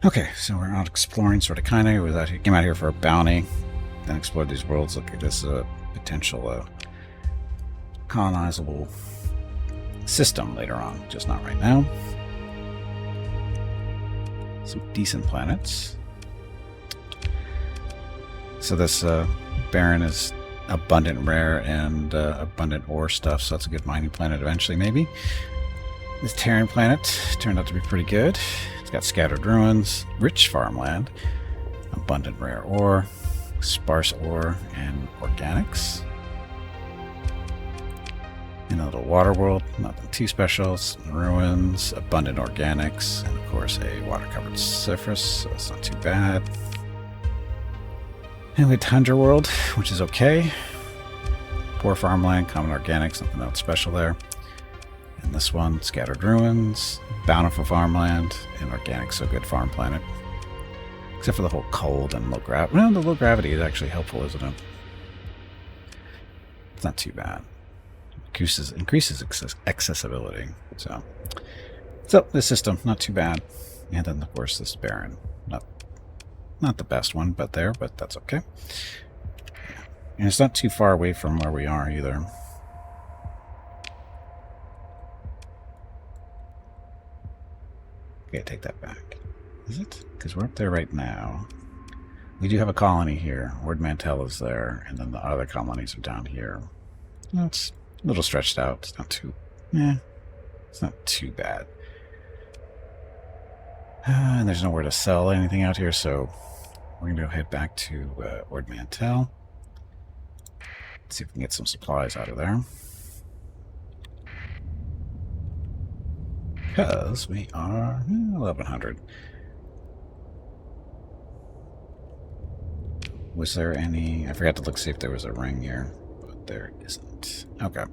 Okay, so we're out exploring, sort of, kind of. Came out here for a bounty, then explored these worlds. Look at this potential colonizable system later on, just not right now. Some decent planets. So this Baron is abundant rare and abundant ore stuff, so that's a good mining planet eventually, maybe. This Terran planet turned out to be pretty good. It's got scattered ruins, rich farmland, abundant rare ore, sparse ore, and organics. In a little water world, nothing too special. Some ruins, abundant organics, and of course a water-covered surface, so it's not too bad. And we had Tundra World, which is okay. Poor farmland, common organics, nothing else special there. And this one, scattered ruins, bountiful farmland, and organic, so good farm planet. Except for the whole cold and low gravity. Well, the low gravity is actually helpful, isn't it? It's not too bad. Increases accessibility. So this system, not too bad. And then, of course, this Baron. Not the best one, but that's okay. And it's not too far away from where we are either. Okay, take that back. Is it? Because we're up there right now. We do have a colony here. Ward Mantell is there, and then the other colonies are down here. It's a little stretched out. It's not too... it's not too bad. And there's nowhere to sell anything out here, so we're going to go head back to Ward Mantell. See if we can get some supplies out of there. Because we are 1100. Was there any... I forgot to look, see if there was a ring here, but there isn't. Okay.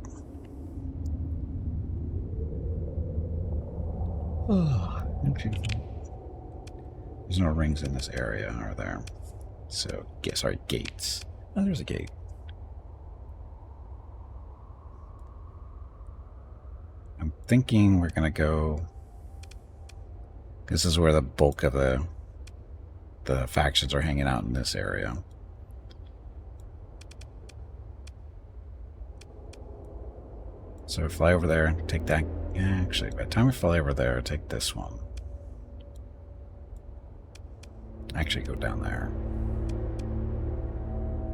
Okay. There's no rings in this area, are there? So, sorry, gates. Oh, there's a gate. I'm thinking we're going to go... This is where the bulk of the factions are hanging out in this area. So fly over there, take that... Actually, by the time we fly over there, take this one. Actually, go down there.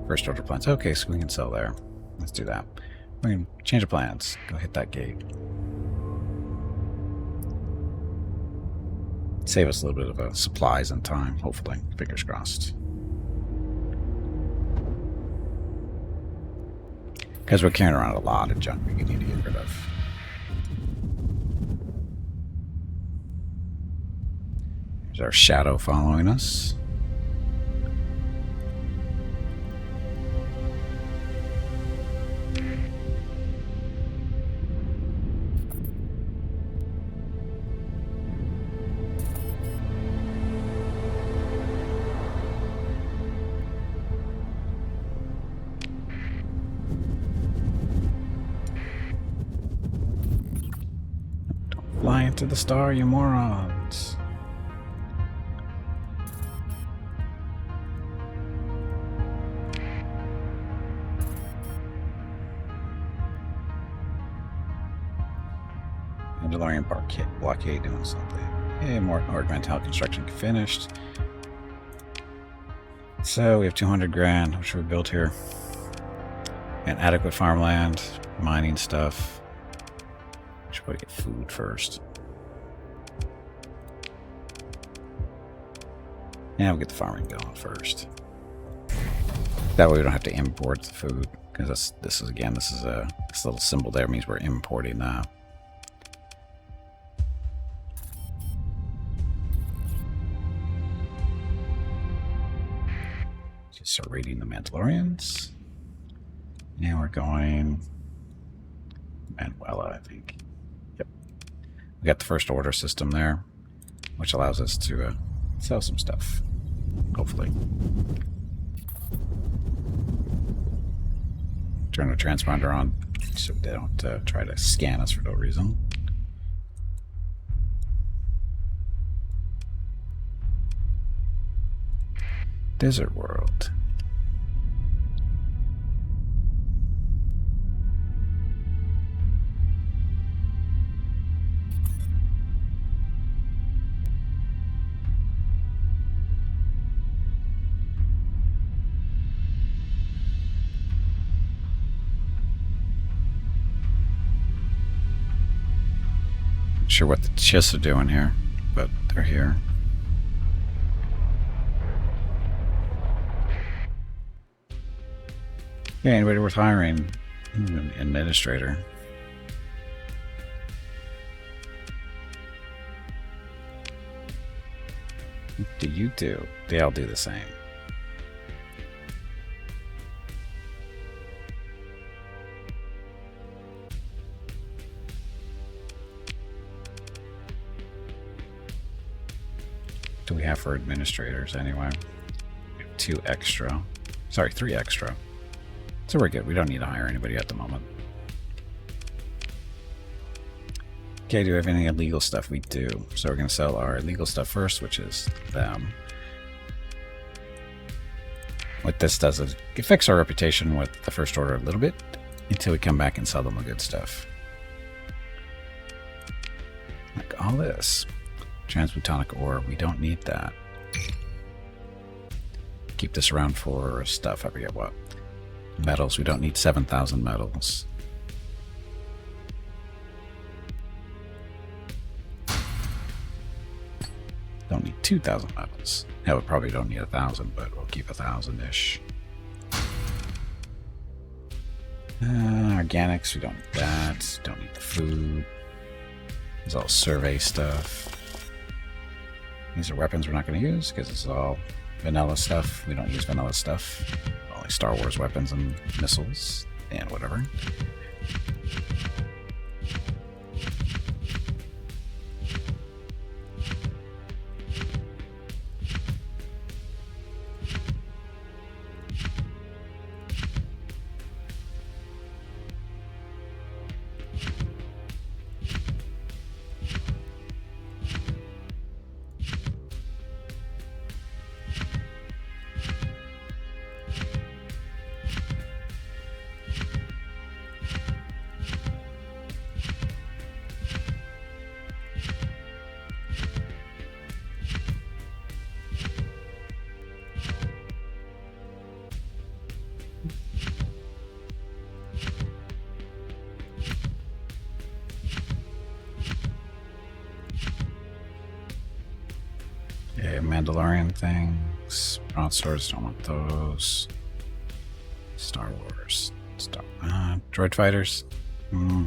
First order plans. Okay, so we can sell there. Let's do that. We can change the plans. Go hit that gate. Save us a little bit of supplies and time, hopefully. Fingers crossed. Because we're carrying around a lot of junk we need to get rid of. There's our shadow following us. Fly into the star, you morons. Mandalorian blockade doing something. Hey, more Mantell construction finished. So we have 200 grand. What should we build here? And adequate farmland, mining stuff. Should probably get food first. Yeah, we'll get the farming going first. That way we don't have to import the food, because this little symbol there means we're importing that. Just start raiding the Mandalorians. Now we're going Manuela, I think. Yep. We got the first order system there, which allows us to sell some stuff, hopefully. Turn the transponder on so they don't try to scan us for no reason. Desert world. Not sure what the chists are doing here, but they're here. Yeah, anybody worth hiring? An administrator. What do you do? They all do the same. What do we have for administrators anyway? We have 2 extra. Sorry, 3 extra. So we're good. We don't need to hire anybody at the moment. Okay, do we have any illegal stuff? We do. So we're going to sell our illegal stuff first, which is them. What this does is it affects our reputation with the First Order a little bit until we come back and sell them the good stuff. Like all this. Transplutonic ore, we don't need that. Keep this around for stuff, I forget what. Metals, we don't need 7,000 metals. Don't need 2,000 metals. Yeah, we probably don't need 1,000, but we'll keep 1,000-ish. Organics, we don't need that. Don't need the food. It's all survey stuff. These are weapons we're not going to use because it's all vanilla stuff. We don't use vanilla stuff. Only Star Wars weapons and missiles and whatever. Mandalorian things. Bronze swords, don't want those. Star Wars. Droid fighters?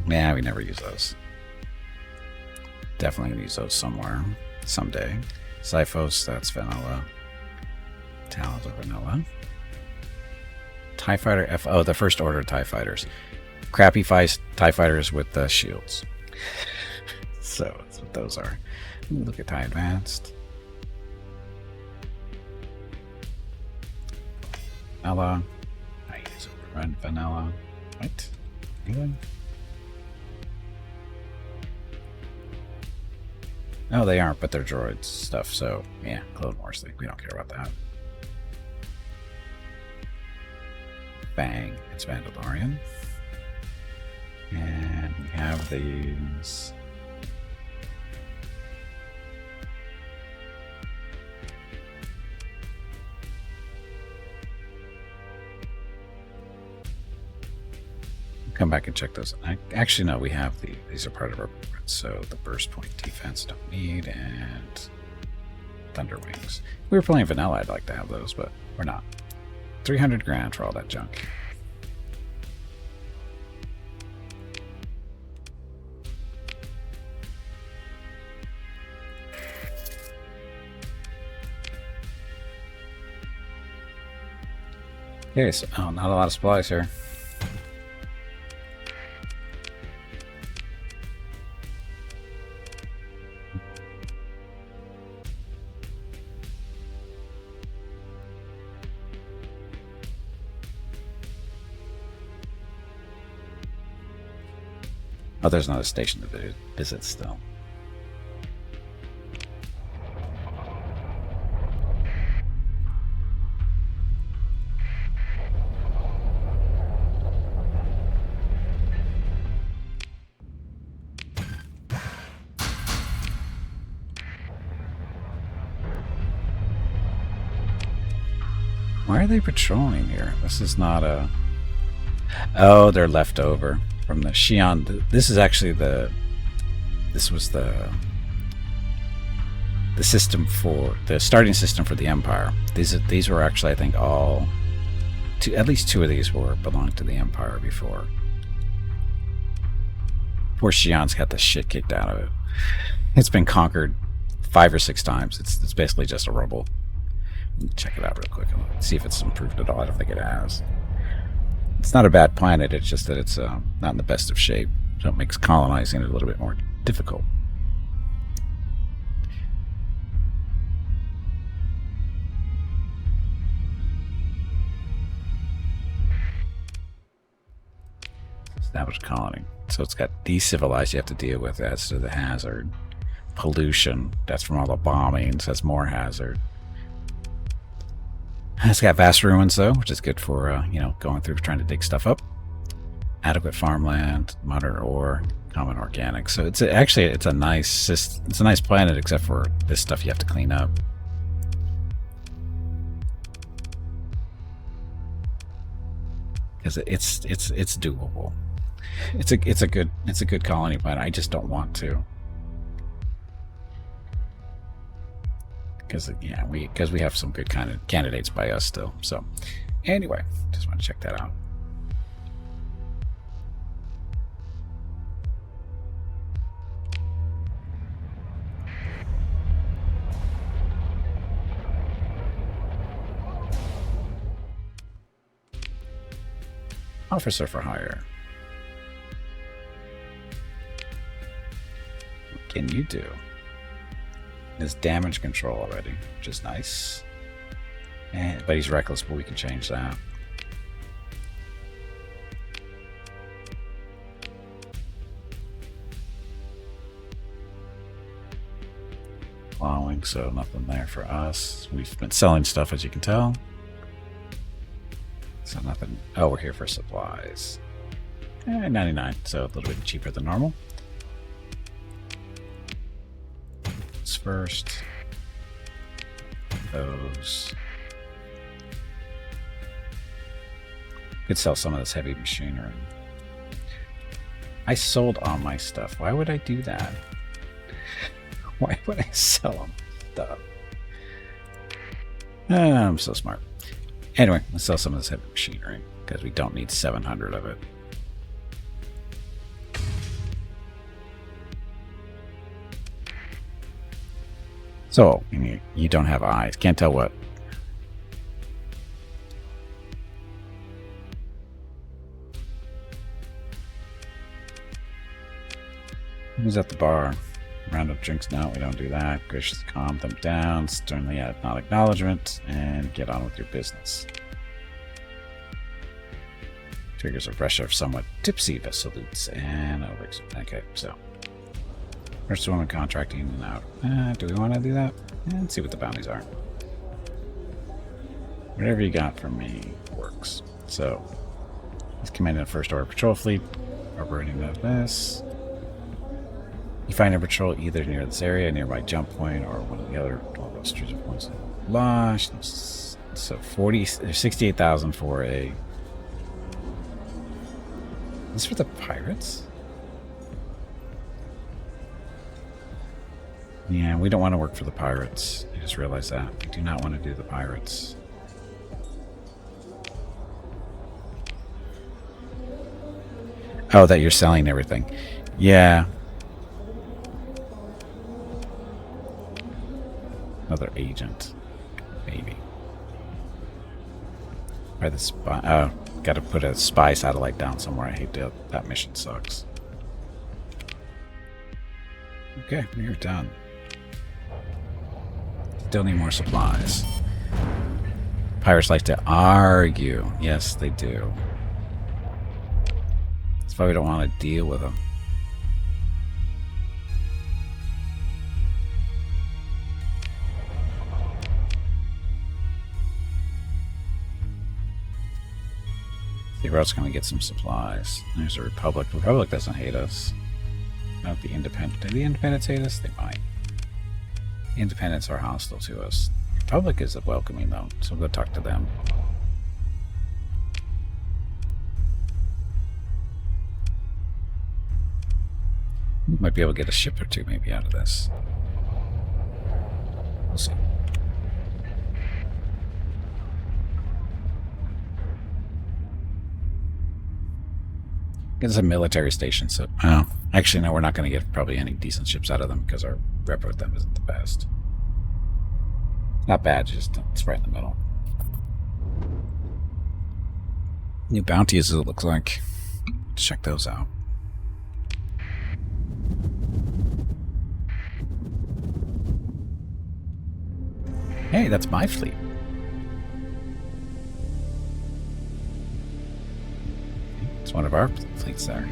Yeah, we never use those. Definitely gonna use those somewhere. Someday. Xiphos, that's vanilla. Talons are vanilla. TIE Fighter oh, the First Order TIE Fighters. Crappy TIE Fighters with the shields. So, that's what those are. Ooh, look at TIE Advanced. Vanilla. I use red vanilla. What? Good. No, they aren't, but they're droids stuff, so yeah, Clone Wars thing. We don't care about that. Bang. It's Mandalorian. And we have these. Come back and check those. Actually, no, we have these are part of our blueprint. So the burst point defense don't need, and thunder wings. If we were playing vanilla, I'd like to have those, but we're not. 300 grand for all that junk. Okay, so not a lot of supplies here. Oh, there's not a station to visit still. Why are they patrolling here? This is not a... Oh, they're left over from the Xi'an. This is actually the... This was the system for... The starting system for the Empire. These were actually, I think, all... At least two of these belonged to the Empire before. Poor Xi'an's got the shit kicked out of it. It's been conquered 5 or 6 times. It's basically just a rubble. Check it out real quick and see if it's improved at all. I don't think it has. It's not a bad planet, it's just that it's not in the best of shape. So it makes colonizing it a little bit more difficult. Established colony. So it's got decivilized you have to deal with. That's to the hazard. Pollution. That's from all the bombings. That's more hazard. It's got vast ruins though, which is good for going through trying to dig stuff up. Adequate farmland, modern ore, common organic. So it's a nice planet, except for this stuff you have to clean up. Because it's doable. It's a good colony planet. I just don't want to. Because we have some good kind of candidates by us still. So anyway, just want to check that out. Officer for hire. What can you do? There's damage control already, which is nice. But he's reckless, but we can change that. Plowing, so nothing there for us. We've been selling stuff, as you can tell. So nothing. Oh, we're here for supplies. 99, so a little bit cheaper than normal. First, those. Could sell some of this heavy machinery. I sold all my stuff. Why would I do that? Why would I sell them stuff? I'm so smart. Anyway, let's sell some of this heavy machinery because we don't need 700 of it. So, you don't have eyes. Can't tell what. Who's at the bar? Round up drinks? No, we don't do that. Graciously calm them down. Sternly not acknowledgement. And get on with your business. Triggers a pressure of somewhat tipsy salutes. And over. Okay, so. First woman contracting in and out. Do we want to do that? Let's see what the bounties are. Whatever you got for me works. So, he's commanding a first order patrol fleet. Operating of this. You find a patrol either near this area, nearby jump point, or one of the other 12 strategic points. Launch. So 68,000 for a. Is this for the pirates? Yeah, we don't want to work for the pirates. I just realized that. We do not want to do the pirates. Oh, that you're selling everything. Yeah. Another agent. Maybe. By the spy. Oh, got to put a spy satellite down somewhere. I hate that mission sucks. Okay, we're done. Still need more supplies. Pirates like to argue. Yes, they do. That's why we don't want to deal with them. See where else can we get some supplies? There's a Republic. The Republic doesn't hate us. Not the Independent. Do the Independents hate us? They might. Independents are hostile to us. Republic is welcoming though, so we'll go talk to them. We might be able to get a ship or two maybe out of this. We'll see. It's a military station, so... Oh, actually, no, we're not going to get probably any decent ships out of them because our rep with them isn't the best. Not bad, just it's right in the middle. New bounties, it looks like. Let's check those out. Hey, that's my fleet. It's one of our fleets there.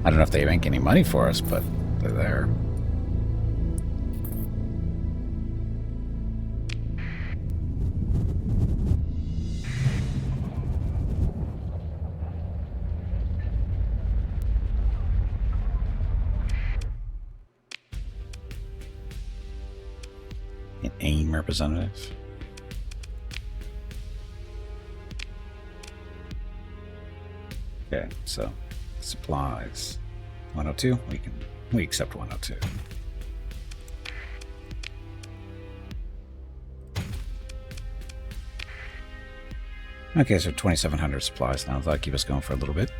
I don't know if they make any money for us, but they're there. An AIM representative. Okay, so supplies 102. We accept 102. Okay, so 2,700 supplies now. That'll keep us going for a little bit.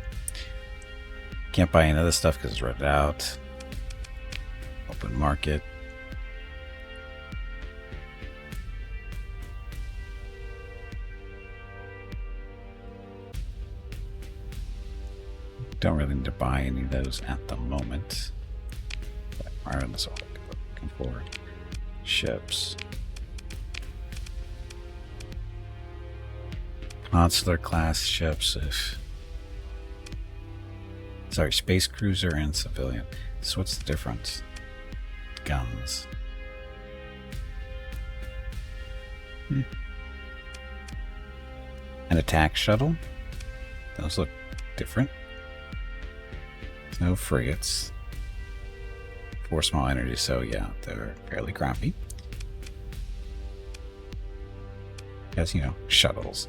Can't buy any other stuff because it's rented out. Open market. Don't really need to buy any of those at the moment. Why are this all looking forward? Ships. Consular class ships. Sorry, space cruiser and civilian. So what's the difference? Guns. An attack shuttle. Those look different. No frigates. 4 small energies, so yeah, they're fairly crappy. As you know, shuttles.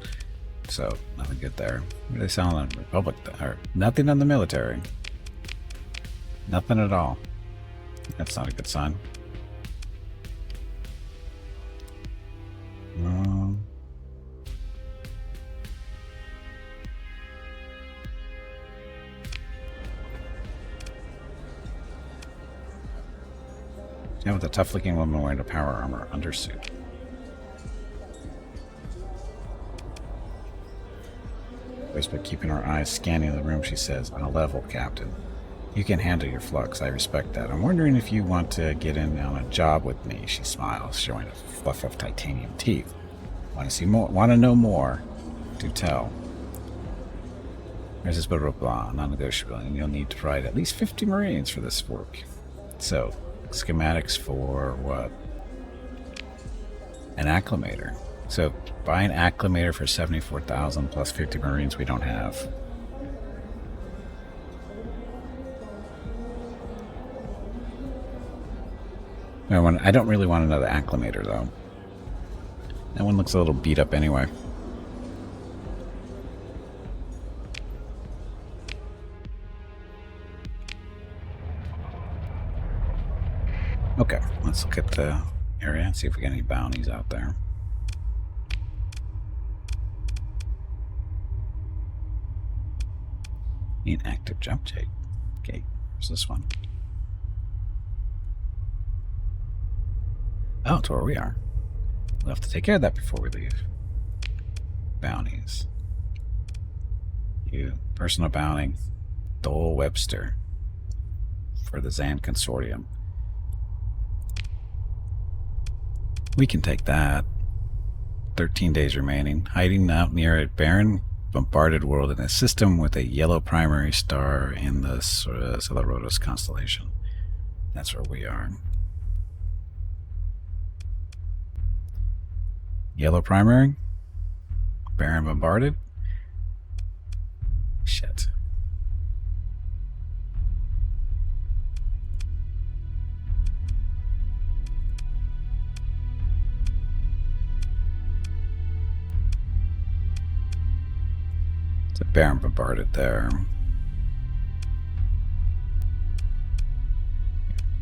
So nothing good there. What are they selling on Republic? Or nothing on the military. Nothing at all. That's not a good sign. Yeah, with a tough-looking woman wearing a power armor undersuit. Always but keeping her eyes scanning the room, she says, "On a level, Captain. You can handle your flux. I respect that. I'm wondering if you want to get in on a job with me." She smiles, showing a fluff of titanium teeth. Want to see more? Want to know more? Do tell. There's this blah blah blah, non-negotiable, and you'll need to provide at least 50 Marines for this work. So. Schematics for what? An acclimator. So buy an acclimator for 74,000 plus 50 Marines we don't have. I don't really want another acclimator though. That one looks a little beat up anyway. Okay, let's look at the area and see if we get any bounties out there. Need an active jump tape. Okay, where's this one? Oh, to where we are. We'll have to take care of that before we leave. Bounties. You, personal bounty, Dole Webster for the Zan Consortium. We can take that. 13 days remaining. Hiding out near a barren, bombarded world in a system with a yellow primary star in the Celerotus constellation. That's where we are. Yellow primary? Barren bombarded? Shit. Baron bombarded there.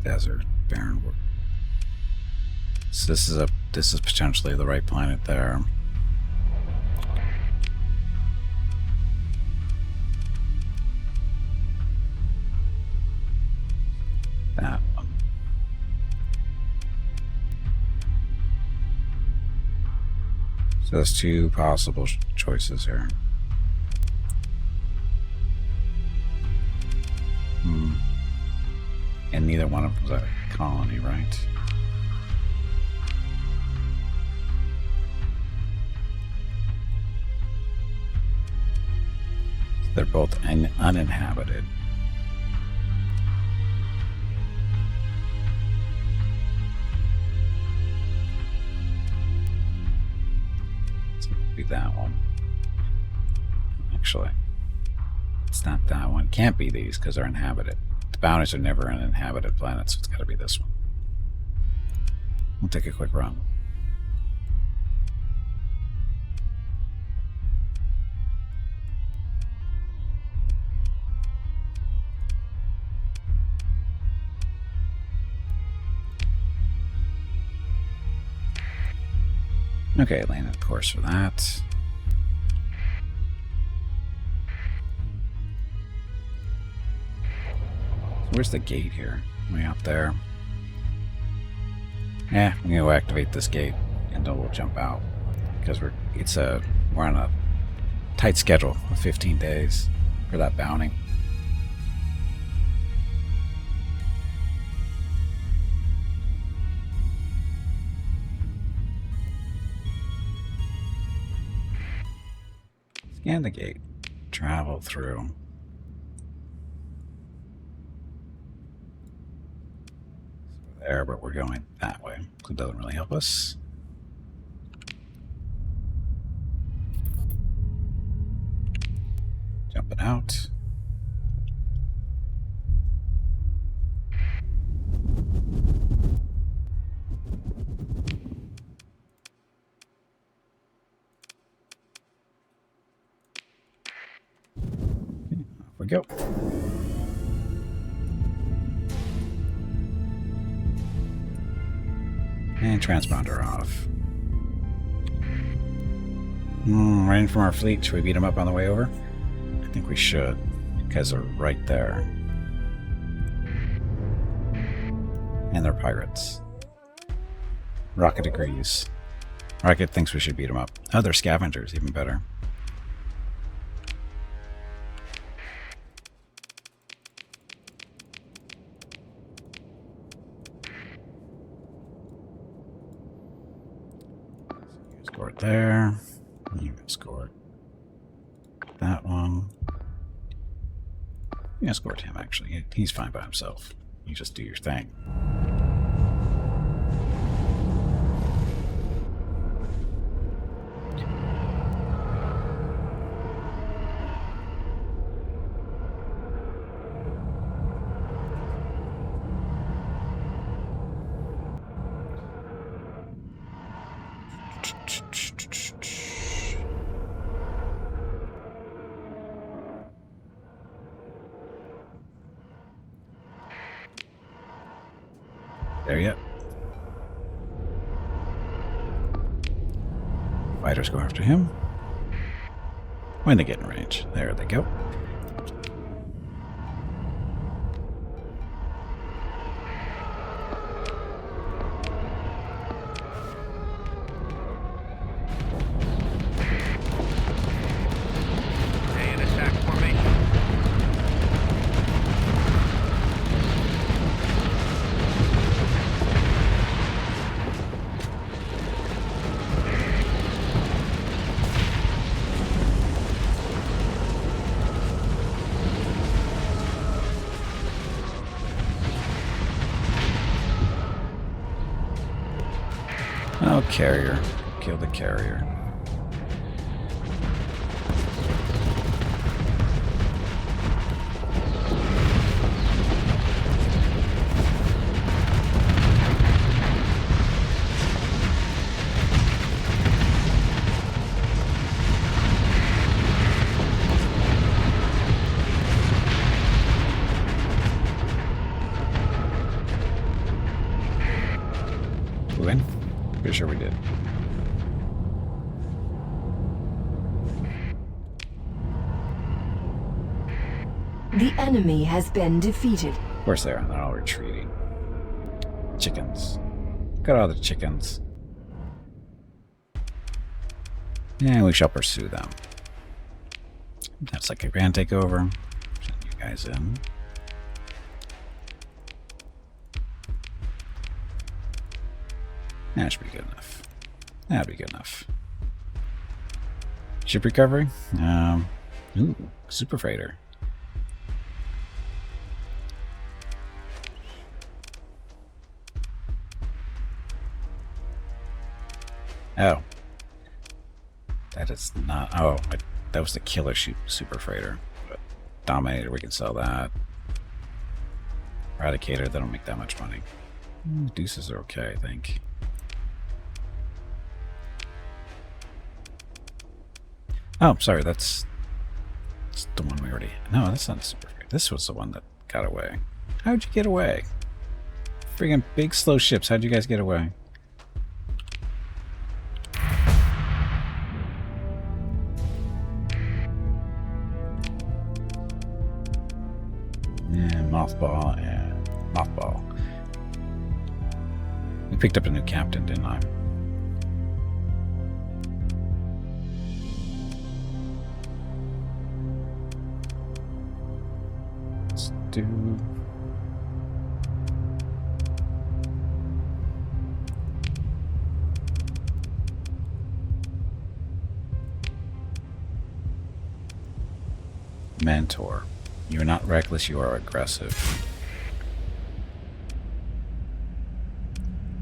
Desert, Baron. So this is potentially the right planet there. That one. So there's two possible choices here. And neither one of them is a colony, right? They're both uninhabited. So it'll be that one. Actually, it's not that one. Can't be these because they're inhabited. The bounties are never an inhabited planet, so it's got to be this one. We'll take a quick run. Okay, landed course for that. So where's the gate here? Way out there. Yeah, I'm going to activate this gate and then we'll jump out because we're on a tight schedule of 15 days for that bounty. Scan the gate. Travel through. So there, but we're going that way. So it doesn't really help us. Jumping out. We go. And transponder off. Running from our fleet. Should we beat them up on the way over? I think we should, because they're right there. And they're pirates. Rocket agrees. Rocket thinks we should beat them up. Oh, they're scavengers. Even better. Escort there. You escort that one. You escort him, actually. He's fine by himself. You just do your thing. There yet. Fighters go after him. When they get in range. There they go. Oh, carrier. Kill the carrier. we win? Pretty sure we did. The enemy has been defeated. Of course they are. They're all retreating. Chickens. Got all the chickens. And we shall pursue them. That's like a grand takeover. Send you guys in. That should be good enough. That'd be good enough. Ship recovery? Ooh, super freighter. Oh. That is not... Oh, that was the killer super freighter. But Dominator, we can sell that. Eradicator, they don't make that much money. Deuces are okay, I think. Oh, sorry, that's the one we already... No, that's not a super freighter. This was the one that got away. How'd you get away? Friggin' big, slow ships. How'd you guys get away? And mothball and mothball. We picked up a new captain, didn't I? Let's do... Mentor. You are not reckless, you are aggressive.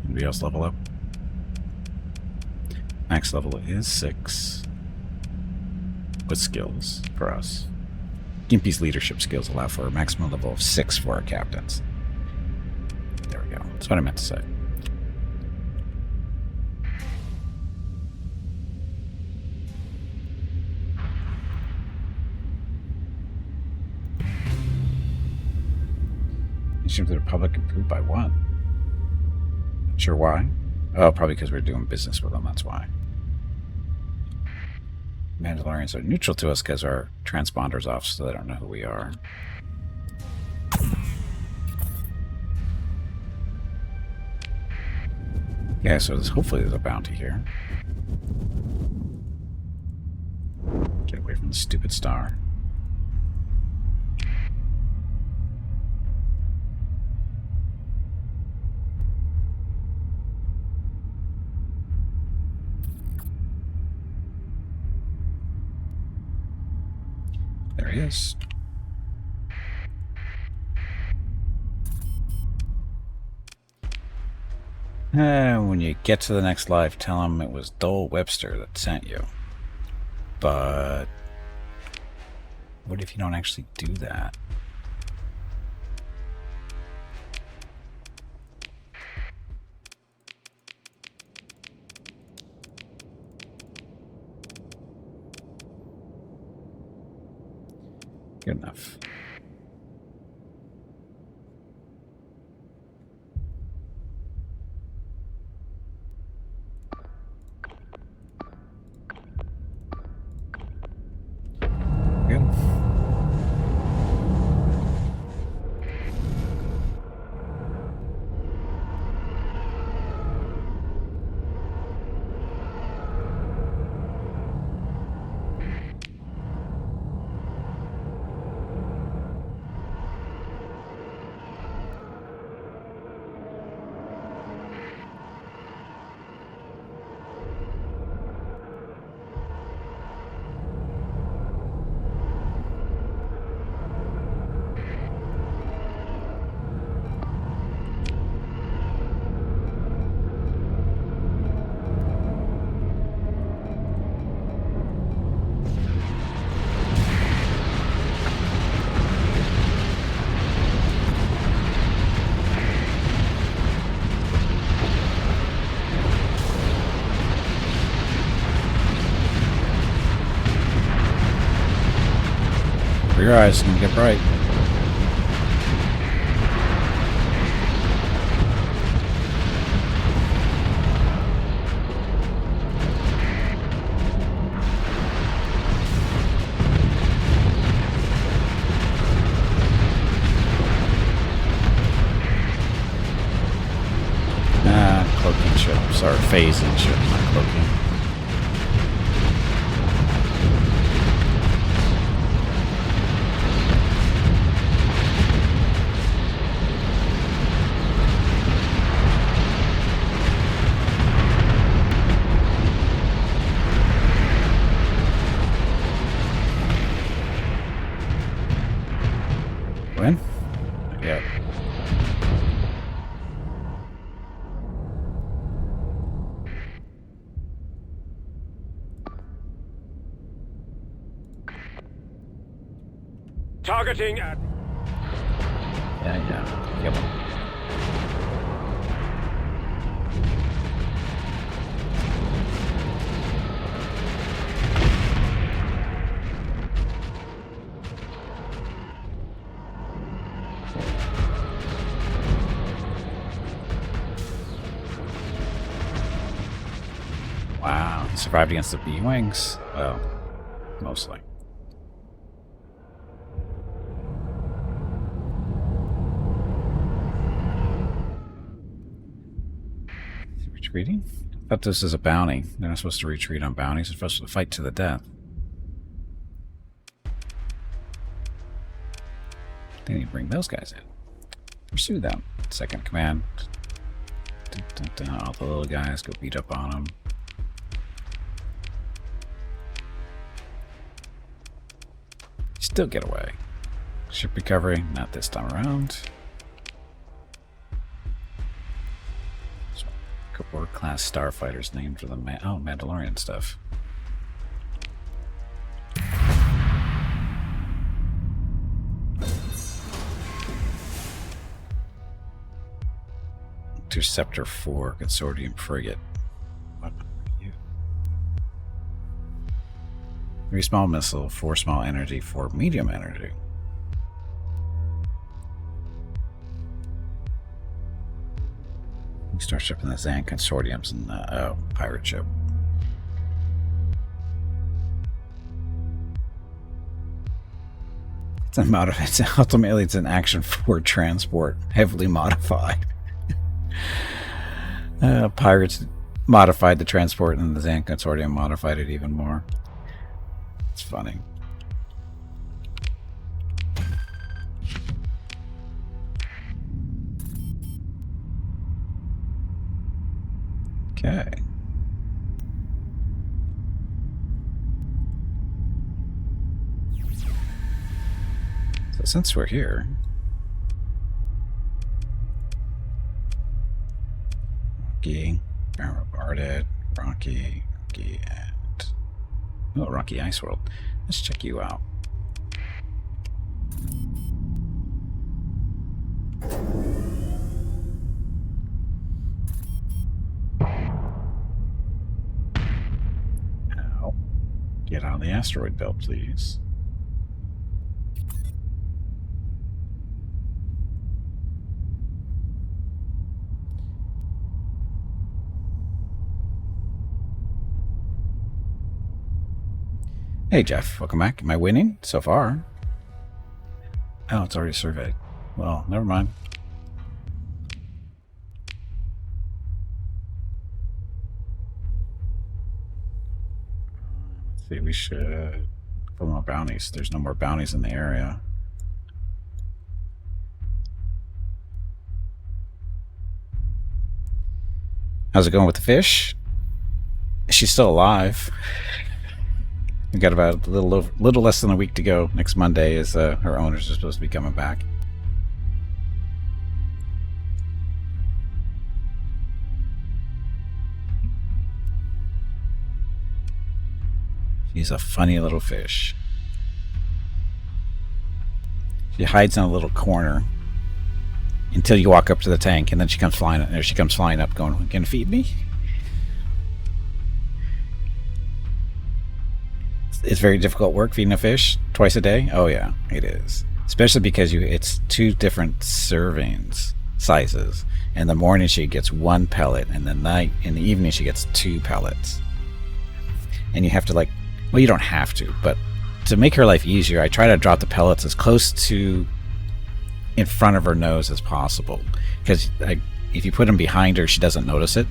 Anybody else level up? Max level is 6. With skills for us. Gimpy's leadership skills allow for a maximum level of 6 for our captains. There we go. That's what I meant to say. Of the Republic improved by 1. Not sure why. Oh, probably because we're doing business with them, that's why. Mandalorians are neutral to us because our transponder's off, so they don't know who we are. Yeah, so hopefully there's a bounty here. Get away from the stupid star. There he is. When you get to the next live, tell him it was Dole Webster that sent you. But what if you don't actually do that? Good enough. Good. Your eyes are gonna get bright. cloaking ships, or phasing ships, not cloaking. Win? Yeah. Targeting at... Yeah. Yep. Wow, he survived against the B-Wings? Well, mostly. Is he retreating? I thought this is a bounty. They're not supposed to retreat on bounties. They're supposed to fight to the death. They need to bring those guys in. Pursue them. Second command. All the little guys go beat up on them. Still get away. Ship recovery, not this time around. World-class starfighters named for the Mandalorian stuff. Interceptor 4 Consortium frigate. What are you? 3 small missile, 4 small energy, 4 medium energy. Starship and the Zan Consortiums and the pirate ship. Ultimately, it's an action forward transport, heavily modified. Pirates modified the transport, and the Zan Consortium modified it even more. It's funny. Okay. So since we're here, Rocky, Barded, Rocky, and Rocky Ice World. Let's check you out. Now, get out of the asteroid belt, please. Hey Jeff, welcome back. Am I winning so far? Oh, it's already surveyed. Well, never mind. Let's see, we should put more bounties. There's no more bounties in the area. How's it going with the fish? She's still alive. We got about a little less than a week to go. Next Monday is her owners are supposed to be coming back. She's a funny little fish. She hides in a little corner until you walk up to the tank, and then she comes flying. And there she comes flying up, going, "Gonna feed me?" It's very difficult work feeding a fish twice a day. Oh yeah, it is. Especially because it's 2 different servings sizes. In the morning she gets 1 pellet, and in the evening she gets 2 pellets. And you have to well, you don't have to, but to make her life easier, I try to drop the pellets as close to in front of her nose as possible. Because if you put him behind her, she doesn't notice it,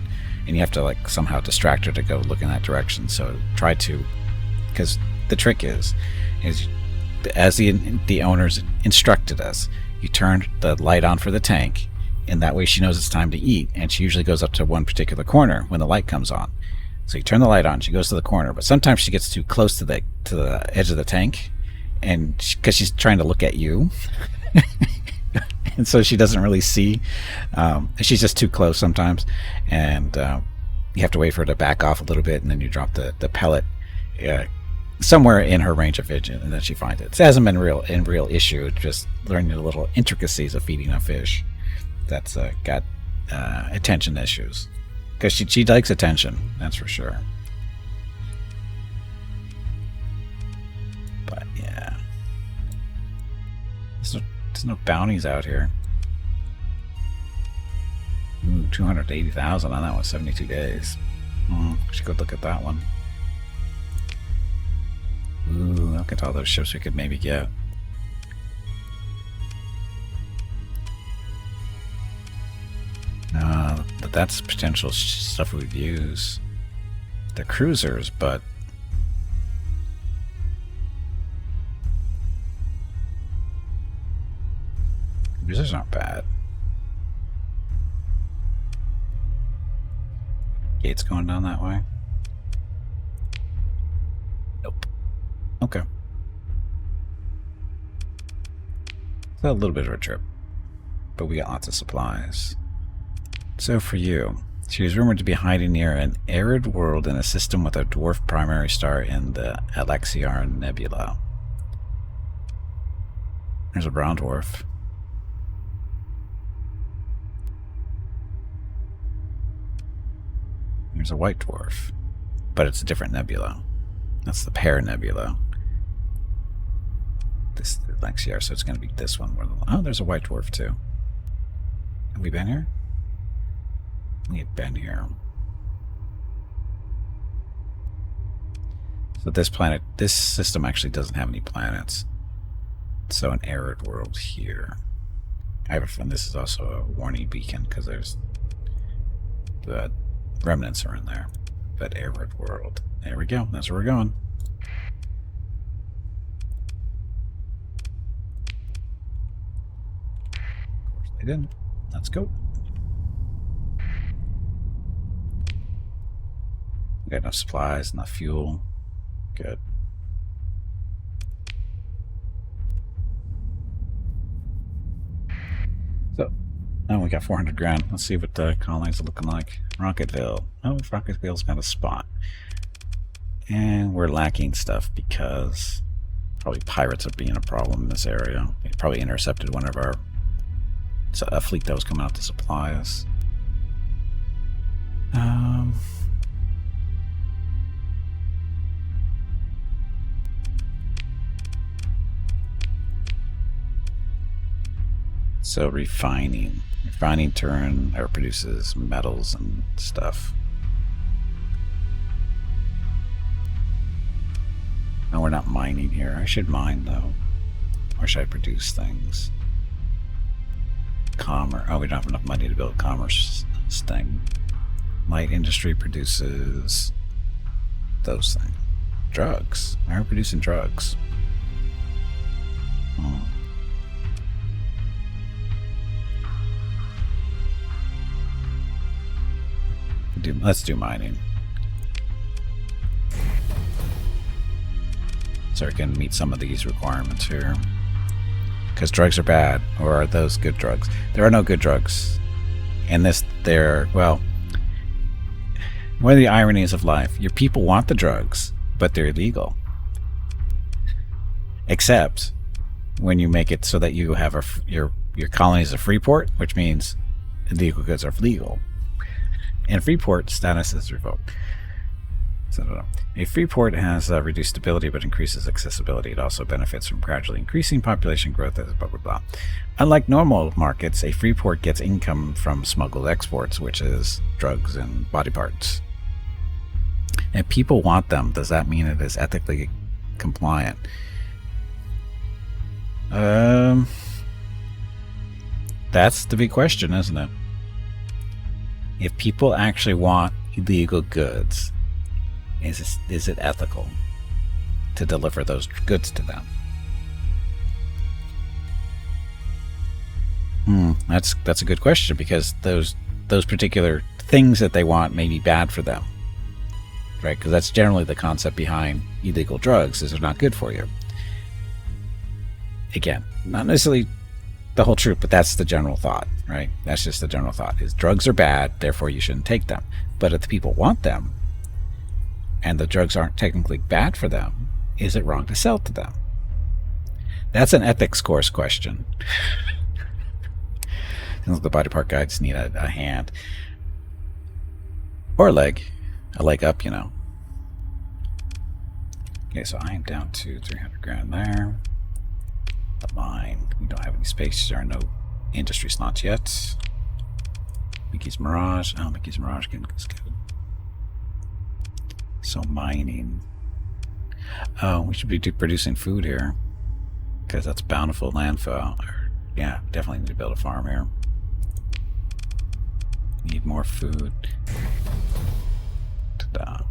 and you have to like somehow distract her to go look in that direction. So try to, because the trick is as the owners instructed us, you turn the light on for the tank, and that way she knows it's time to eat, and she usually goes up to one particular corner when the light comes on. So you turn the light on, she goes to the corner, but sometimes she gets too close to the edge of the tank, and because she's trying to look at you, and so she doesn't really see. She's just too close sometimes, and you have to wait for her to back off a little bit, and then you drop the pellet somewhere in her range of vision, and then she finds it. It hasn't been real issue. Just learning the little intricacies of feeding a fish that's got attention issues, because she likes attention, that's for sure. But yeah, there's no bounties out here. Ooh, 280,000 on that one. 72 days. Should go look at that one. Ooh, look at all those ships we could maybe get. But that's potential stuff we'd use. They're cruisers, but cruisers aren't bad. Gates going down that way? Nope. Okay. It's a little bit of a trip, but we got lots of supplies. So for you, she is rumored to be hiding near an arid world in a system with a dwarf primary star in the Alexiar Nebula. There's a brown dwarf. There's a white dwarf, but it's a different nebula. That's the Pear Nebula. This is the Alexiar, so it's going to be this one. Oh, there's a white dwarf too. Have we been here? We have been here. So this planet, this system actually doesn't have any planets. So an arid world here. I have a friend. This is also a warning beacon because there's the remnants are in there. That arid world. There we go. That's where we're going. Of course they didn't. Let's go. We got enough supplies, enough fuel. Good. So, oh, we got 400 grand. Let's see what the colonies are looking like. Rocketville. Oh, Rocketville's got a spot. And we're lacking stuff because probably pirates are being a problem in this area. They probably intercepted one of our a fleet that was coming out to supply us. So refining turn or produces metals and stuff. No, we're not mining here. I should mine though. Or should I produce things? Commerce. Oh, we don't have enough money to build a commerce thing. Light industry produces those things. Drugs. Why are we producing drugs? Let's do mining. So we can meet some of these requirements here. Because drugs are bad, or are those good drugs? There are no good drugs. And well, one of the ironies of life, your people want the drugs, but they're illegal. Except when you make it so that you have your colony is a free port, which means illegal goods are legal. And free port status is revoked. So, I don't know. A free port has reduced stability but increases accessibility. It also benefits from gradually increasing population growth, blah, blah, blah. Unlike normal markets, a free port gets income from smuggled exports, which is drugs and body parts. And people want them. Does that mean it is ethically compliant? That's the big question, isn't it? If people actually want illegal goods, is it ethical to deliver those goods to them? That's a good question, because those particular things that they want may be bad for them, right? Because that's generally the concept behind illegal drugs, is they're not good for you. Again, not necessarily the whole truth, but that's the general thought, right? That's just the general thought, is drugs are bad, therefore you shouldn't take them. But if the people want them and the drugs aren't technically bad for them, is it wrong to sell to them? That's an ethics course question. The body part guides need a hand or a leg up, Okay, so I am down to 300 grand there. The mine, we don't have any space. There are no industry slots yet. Mickey's Mirage. Oh, Mickey's Mirage is good. So mining. Oh, we should be producing food here, because that's bountiful landfill. Yeah, definitely need to build a farm here. Need more food. Ta-da.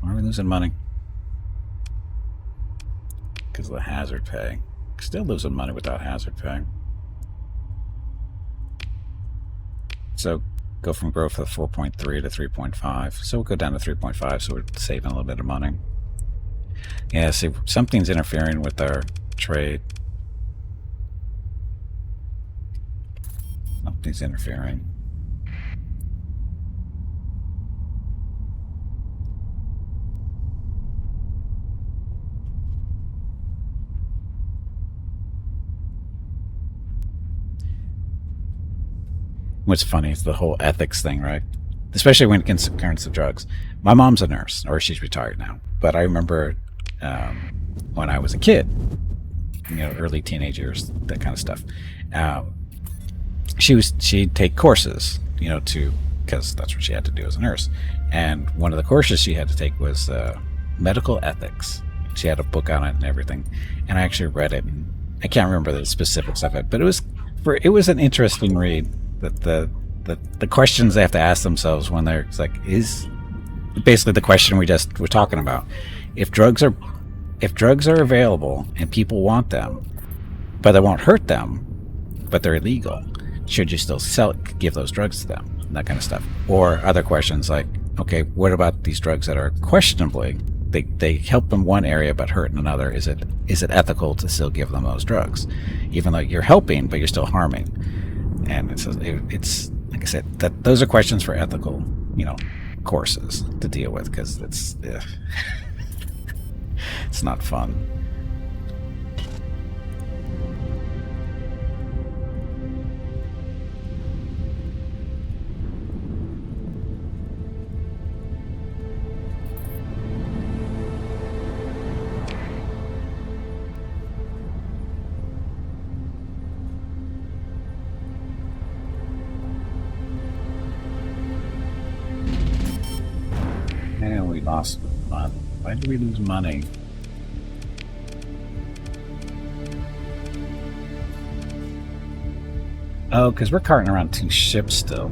Why are we losing money? Because of the hazard pay. Still losing money without hazard pay. So go from growth of 4.3 to 3.5. So we'll go down to 3.5, so we're saving a little bit of money. Yeah, see, something's interfering with our trade. Something's interfering. What's funny is the whole ethics thing, right? Especially when it comes to drugs. My mom's a nurse, or she's retired now. But I remember when I was a kid, early teenage years, that kind of stuff. She'd take courses, because that's what she had to do as a nurse. And one of the courses she had to take was medical ethics. She had a book on it and everything. And I actually read it. And I can't remember the specifics of it, but it was an interesting read. That the questions they have to ask themselves when they're is basically the question we just were talking about. If drugs are available and people want them, but they won't hurt them, but they're illegal, should you still give those drugs to them? That kind of stuff. Or other questions like, okay, what about these drugs that are questionably they help in one area but hurt in another? Is it ethical to still give them those drugs, even though you're helping but you're still harming? And it's like I said, that those are questions for ethical, courses to deal with, because it's not fun. And we lost money. Why did we lose money? Oh, because we're carting around 2 ships still.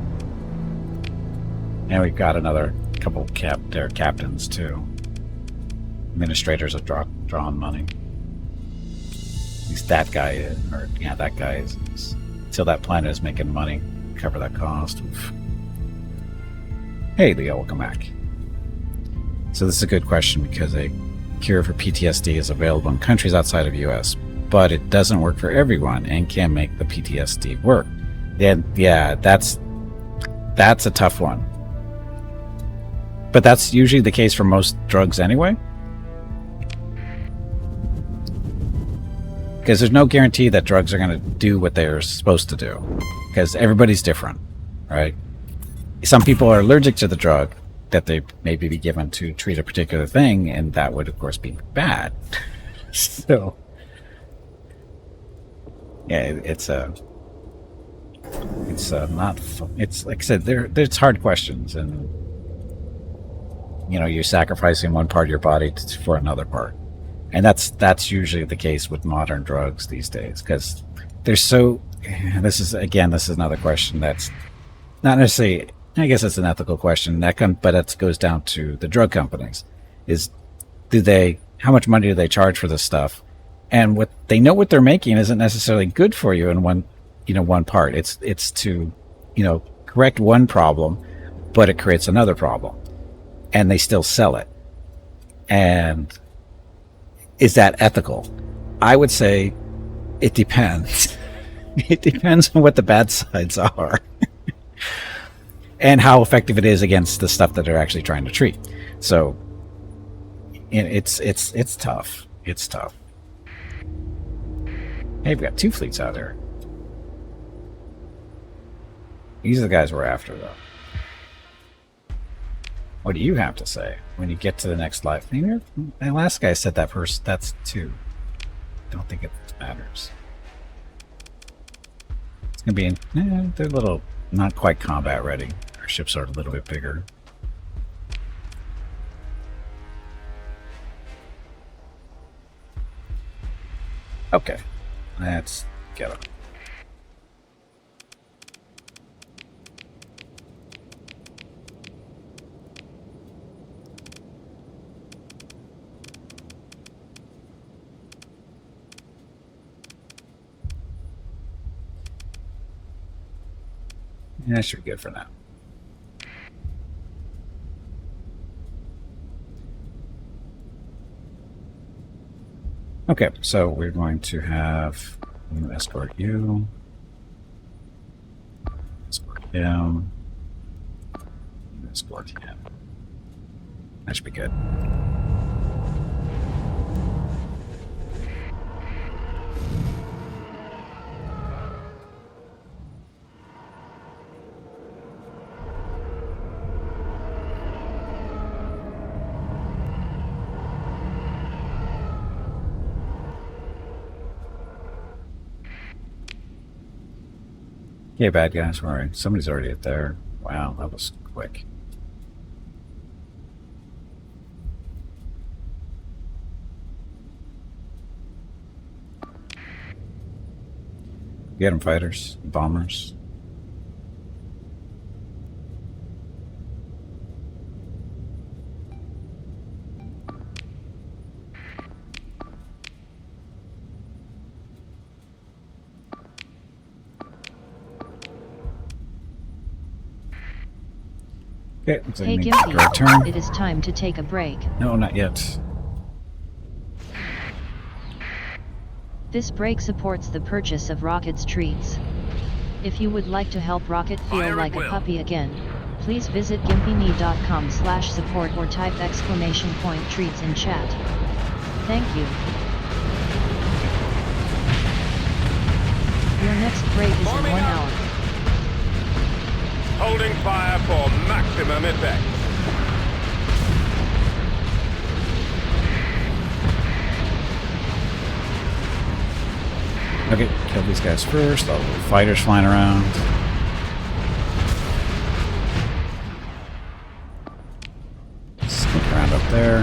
And we've got another couple captains too. Administrators have drawn money. At least that guy is, that guy is. Until that planet is making money, cover that cost. Oof. Hey, Leo, welcome back. So this is a good question, because a cure for PTSD is available in countries outside of the US, but it doesn't work for everyone and can make the PTSD work. And yeah, that's a tough one. But that's usually the case for most drugs anyway. Because there's no guarantee that drugs are going to do what they're supposed to do. Because everybody's different, right? Some people are allergic to the drug that they maybe be given to treat a particular thing, and that would of course be bad. So yeah, it's not fun. It's like I said, there's hard questions, and you're sacrificing one part of your body for another part, and that's usually the case with modern drugs these days, because they're so. This is another question that's not necessarily. I guess it's an ethical question. But that goes down to the drug companies. Is how much money do they charge for this stuff? And what they know what they're making isn't necessarily good for you in one part. It's to, correct one problem, but it creates another problem, and they still sell it. And is that ethical? I would say it depends. It depends on what the bad sides are and how effective it is against the stuff that they're actually trying to treat. So it's tough. It's tough. Hey, we've got 2 fleets out there. These are the guys we're after, though. What do you have to say when you get to the next life? Maybe the last guy said that first. That's 2. Don't think it matters. It's gonna be they're a little not quite combat ready. Our ships are a little bit bigger. Okay, let's get them. Yeah, that should be good for now. Okay, so we're going to have escort you, escort him, escort him. That should be good. Yeah, bad guys, where are somebody's already at there. Wow, that was quick. Get them, fighters, bombers. Okay, hey Gimpy, it is time to take a break. No, not yet. This break supports the purchase of Rocket's treats. If you would like to help Rocket feel like a puppy again, please visit gimpyme.com/support or type !treats in chat. Thank you. Your next break is in 1 hour. Holding fire for maximum effect. Okay, kill these guys first. All the fighters flying around. Sneak around up there.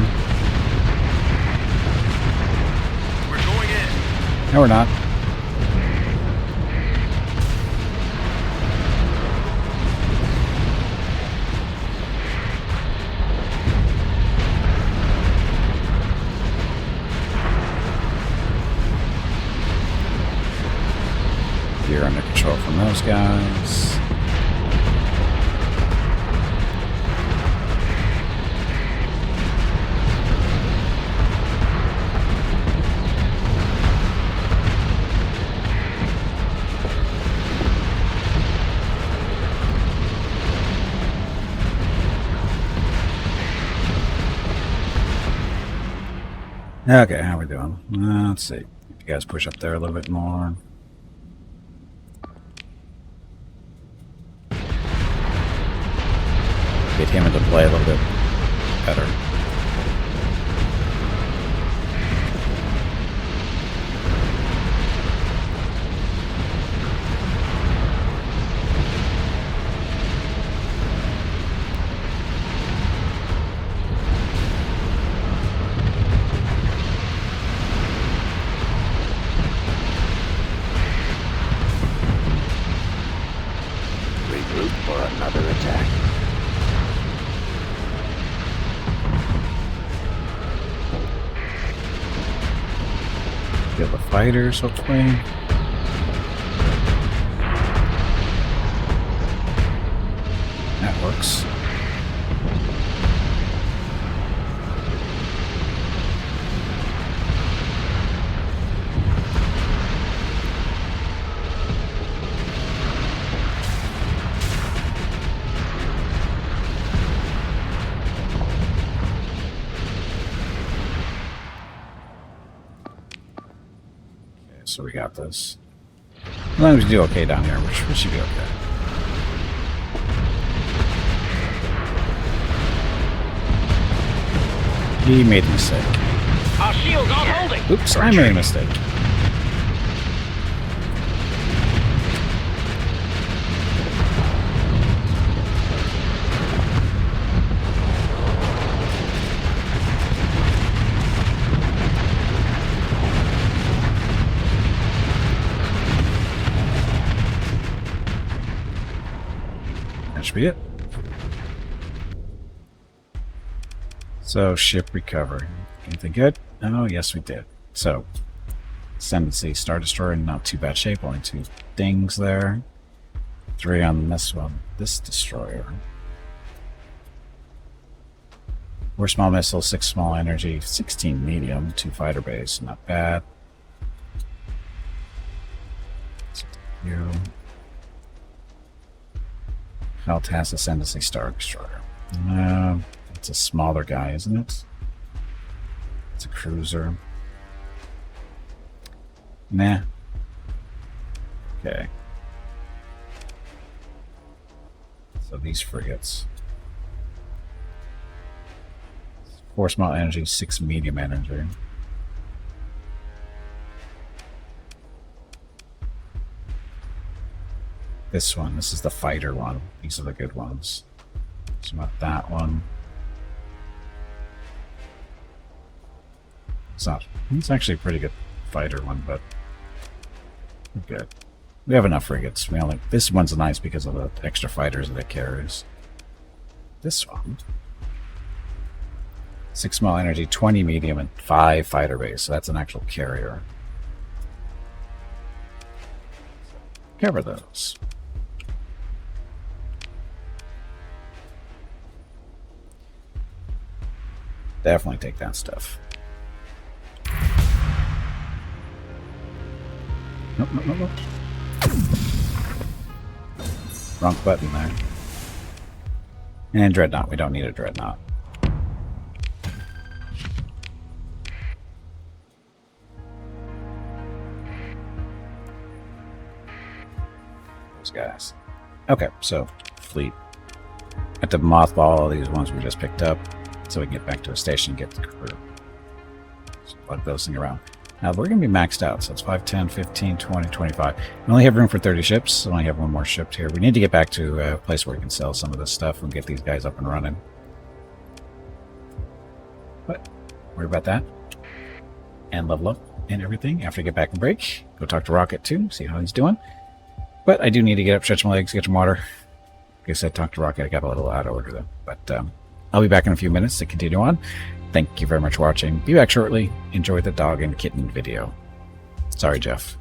We're going in. No, we're not. You're under control from those guys. Okay, how are we doing? Let's see. You guys push up there a little bit more. Get him into play a little bit better. regroup for another attack. Kill the fighters, hopefully. That works. So we got this. As long as we do okay down here, we should be okay. He made a mistake. Our shields aren't holding. Oops, I made a mistake. That should be it. So, ship recovery. Anything good? Oh, yes, we did. So, Ascendancy, Star Destroyer, not too bad shape. Only 2 things there. 3 on this one. This destroyer. 4 small missiles, 6 small energy, 16 medium, 2 fighter base. Not bad. You. Health has Ascendancy, Star Destroyer. It's a smaller guy, isn't it? It's a cruiser. Nah. Okay. So these frigates. 4 small energy, 6 medium energy. This one, this is the fighter one. These are the good ones. So not that one. It's actually a pretty good fighter one, but good. We have enough frigates. This one's nice because of the extra fighters that it carries. This one, 6 small energy, 20 medium, and 5 fighter base. So that's an actual carrier. Cover those. Definitely take that stuff. Nope, nope, nope, nope. Wrong button there. And Dreadnought. We don't need a Dreadnought. Those guys. Okay, so fleet. I have to mothball all these ones we just picked up so we can get back to a station and get the crew. So plug those things around. Now, we're going to be maxed out, so it's 5, 10, 15, 20, 25. We only have room for 30 ships, so we only have 1 more ship here. We need to get back to a place where we can sell some of this stuff and get these guys up and running. But, worry about that. And level up and everything after we get back from break. Go talk to Rocket, too, see how he's doing. But I do need to get up, stretch my legs, get some water. Like I said, talk to Rocket. I got a little out of order, though. But I'll be back in a few minutes to continue on. Thank you very much for watching. Be back shortly. Enjoy the dog and kitten video. Sorry, Jeff.